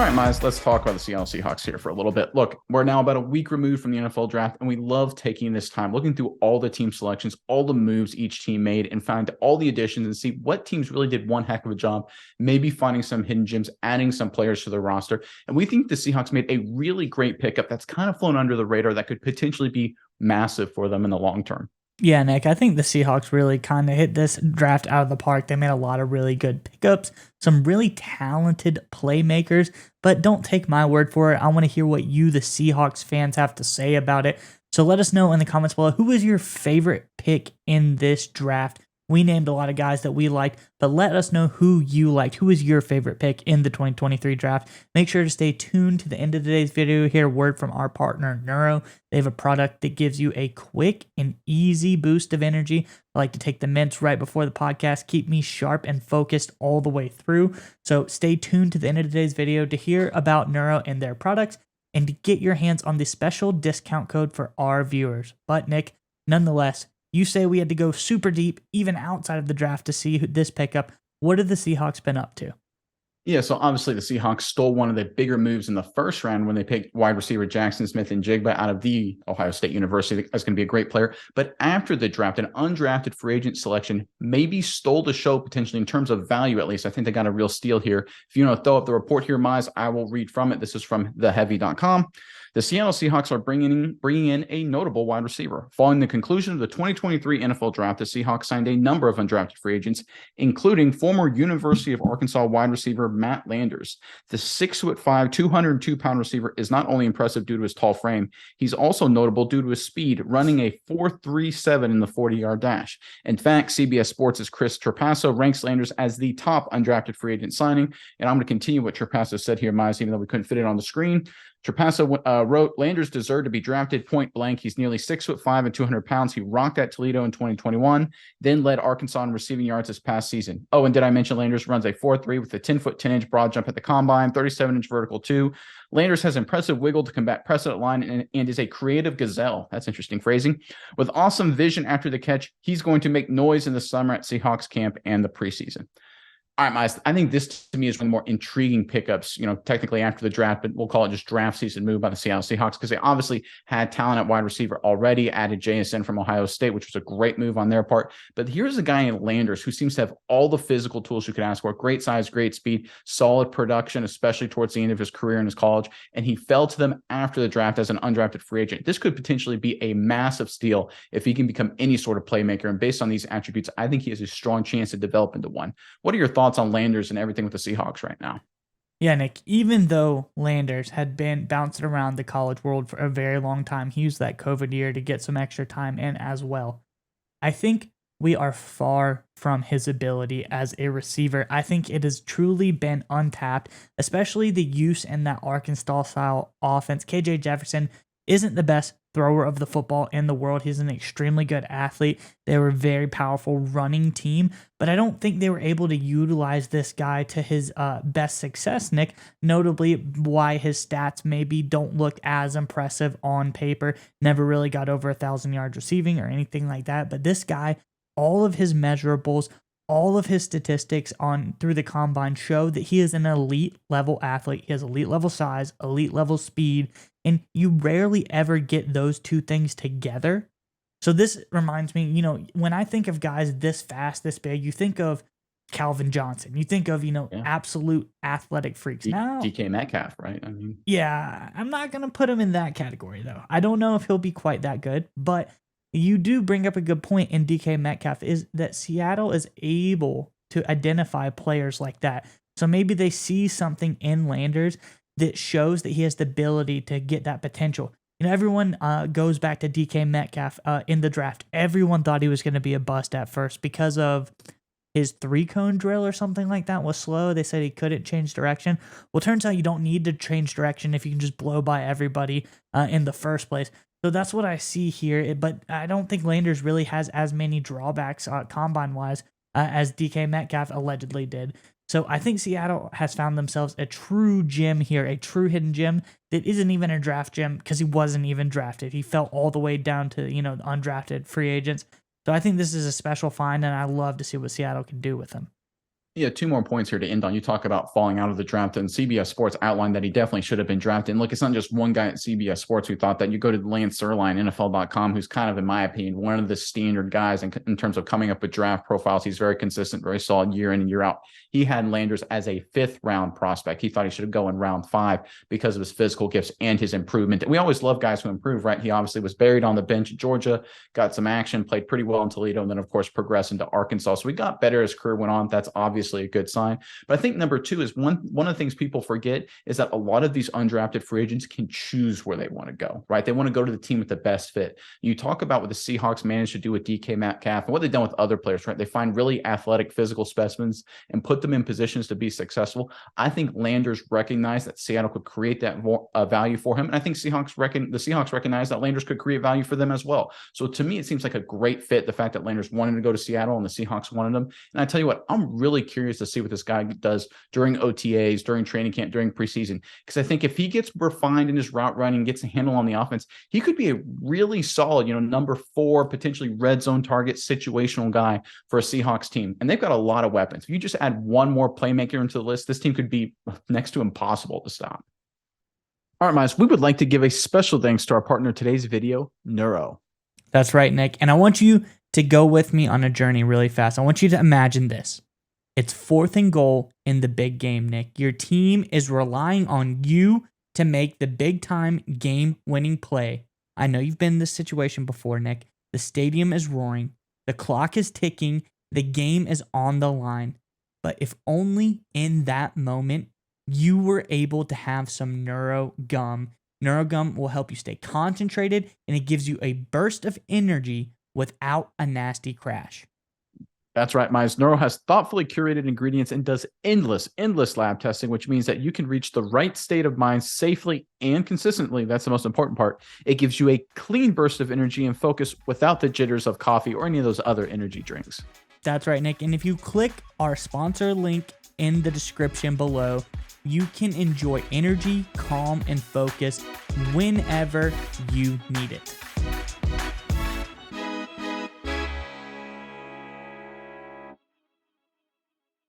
All right, Miles, let's talk about the Seattle Seahawks here for a little bit. Look, we're now about a week removed from the NFL draft, and we love taking this time, looking through all the team selections, all the moves each team made, and find all the additions and see what teams really did one heck of a job, maybe finding some hidden gems, adding some players to their roster. And we think the Seahawks made a really great pickup that's kind of flown under the radar that could potentially be massive for them in the long term. Yeah, Nick, I think the Seahawks really kind of hit this draft out of the park. They made a lot of really good pickups, some really talented playmakers, but don't take my word for it. I want to hear what you, the Seahawks fans, have to say about it. So let us know in the comments below, who was your favorite pick in this draft? We named a lot of guys that we liked, but let us know who you liked. Who is your favorite pick in the 2023 draft? Make sure to stay tuned to the end of today's video. Hear a word from our partner, Neuro. They have a product that gives you a quick and easy boost of energy. I like to take the mints right before the podcast, keep me sharp and focused all the way through. So stay tuned to the end of today's video to hear about Neuro and their products and to get your hands on the special discount code for our viewers. But Nick, nonetheless, you say we had to go super deep, even outside of the draft, to see this pickup. What have the Seahawks been up to? Yeah, so obviously the Seahawks stole one of the bigger moves in the first round when they picked wide receiver Jackson Smith-Njigba out of the Ohio State University. That's going to be a great player. But after the draft, an undrafted free agent selection maybe stole the show potentially in terms of value, at least. I think they got a real steal here. If you want to throw up the report here, Mize, I will read from it. This is from theheavy.com. The Seattle Seahawks are bringing in a notable wide receiver. Following the conclusion of the 2023 NFL Draft, the Seahawks signed a number of undrafted free agents, including former University of Arkansas wide receiver Matt Landers. The 6'5", 202-pound receiver is not only impressive due to his tall frame, he's also notable due to his speed, running a 4.37 in the 40-yard dash. In fact, CBS Sports' Chris Trapasso ranks Landers as the top undrafted free agent signing. And I'm going to continue what Trapasso said here, Miles, even though we couldn't fit it on the screen. Trapasso wrote, Landers deserved to be drafted point blank. He's nearly 6'5" and 200 pounds. He rocked at Toledo in 2021, then led Arkansas in receiving yards this past season. Oh, and did I mention Landers runs a 4.3 with a 10-foot, 10-inch broad jump at the combine, 37-inch vertical too. Landers has impressive wiggle to combat press at line and is a creative gazelle. That's interesting phrasing. With awesome vision after the catch, he's going to make noise in the summer at Seahawks camp and the preseason. All right, Miles, I think this to me is one of the more intriguing pickups, technically after the draft, but we'll call it just draft season move by the Seattle Seahawks because they obviously had talent at wide receiver already, added JSN from Ohio State, which was a great move on their part. But here's a guy in Landers who seems to have all the physical tools you could ask for: great size, great speed, solid production, especially towards the end of his career in his college. And he fell to them after the draft as an undrafted free agent. This could potentially be a massive steal if he can become any sort of playmaker. And based on these attributes, I think he has a strong chance to develop into one. What are your thoughts on Landers and everything with the Seahawks right now? Yeah, Nick, even though Landers had been bouncing around the college world for a very long time, he used that COVID year to get some extra time in as well. I think we are far from his ability as a receiver. I think it has truly been untapped, especially the use in that Arkansas-style offense. KJ Jefferson isn't the best thrower of the football in the world. He's an extremely good athlete. They were a very powerful running team, but I don't think they were able to utilize this guy to his best success, Nick, notably why his stats maybe don't look as impressive on paper. Never really got over 1,000 yards receiving or anything like that, but this guy, all of his measurables, all of his statistics on through the combine show that he is an elite level athlete. He has elite level size, elite level speed, and you rarely ever get those two things together. So this reminds me, when I think of guys this fast, this big, you think of Calvin Johnson. You think of, absolute athletic freaks. Now, DK Metcalf, right? Yeah, I'm not going to put him in that category, though. I don't know if he'll be quite that good, but you do bring up a good point in DK Metcalf is that Seattle is able to identify players like that. So maybe they see something in Landers that shows that he has the ability to get that potential. Everyone goes back to DK Metcalf in the draft. Everyone thought he was going to be a bust at first because of his 3-cone drill or something like that was slow. They said he couldn't change direction. Well, turns out you don't need to change direction if you can just blow by everybody in the first place. So that's what I see here, but I don't think Landers really has as many drawbacks combine-wise as DK Metcalf allegedly did. So I think Seattle has found themselves a true gem here, a true hidden gem that isn't even a draft gem because he wasn't even drafted. He fell all the way down to, undrafted free agents. So I think this is a special find, and I love to see what Seattle can do with him. Yeah, two more points here to end on. You talk about falling out of the draft, and CBS Sports outlined that he definitely should have been drafted. And look, it's not just one guy at CBS Sports who thought that. You go to Lance Zierlein, NFL.com, who's kind of, in my opinion, one of the standard guys in terms of coming up with draft profiles. He's very consistent, very solid year in and year out. He had Landers as a 5th-round prospect. He thought he should go in round 5 because of his physical gifts and his improvement. And we always love guys who improve, right? He obviously was buried on the bench at Georgia, got some action, played pretty well in Toledo, and then, of course, progressed into Arkansas. So he got better as his career went on. That's obviously a good sign. But I think number 2 is one of the things people forget is that a lot of these undrafted free agents can choose where they want to go, right? They want to go to the team with the best fit. You talk about what the Seahawks managed to do with DK Metcalf and what they've done with other players, right? They find really athletic physical specimens and put them in positions to be successful. I think Landers recognized that Seattle could create that value for him. And I think the Seahawks recognize that Landers could create value for them as well. So to me, it seems like a great fit, the fact that Landers wanted to go to Seattle and the Seahawks wanted him. And I tell you what, I'm really curious to see what this guy does during OTAs, during training camp, during preseason. Because I think if he gets refined in his route running, gets a handle on the offense, he could be a really solid, number 4, potentially red zone target situational guy for a Seahawks team. And they've got a lot of weapons. If you just add one more playmaker into the list, this team could be next to impossible to stop. All right, Miles, we would like to give a special thanks to our partner in today's video, Neuro. That's right, Nick. And I want you to go with me on a journey really fast. I want you to imagine this. It's 4th and goal in the big game, Nick. Your team is relying on you to make the big-time game-winning play. I know you've been in this situation before, Nick. The stadium is roaring. The clock is ticking. The game is on the line. But if only in that moment you were able to have some Neuro Gum. Neuro Gum will help you stay concentrated, and it gives you a burst of energy without a nasty crash. That's right, Miles. Neuro has thoughtfully curated ingredients and does endless lab testing, which means that you can reach the right state of mind safely and consistently. That's the most important part. It gives you a clean burst of energy and focus without the jitters of coffee or any of those other energy drinks. That's right, Nick. And if you click our sponsor link in the description below, you can enjoy energy, calm, and focus whenever you need it.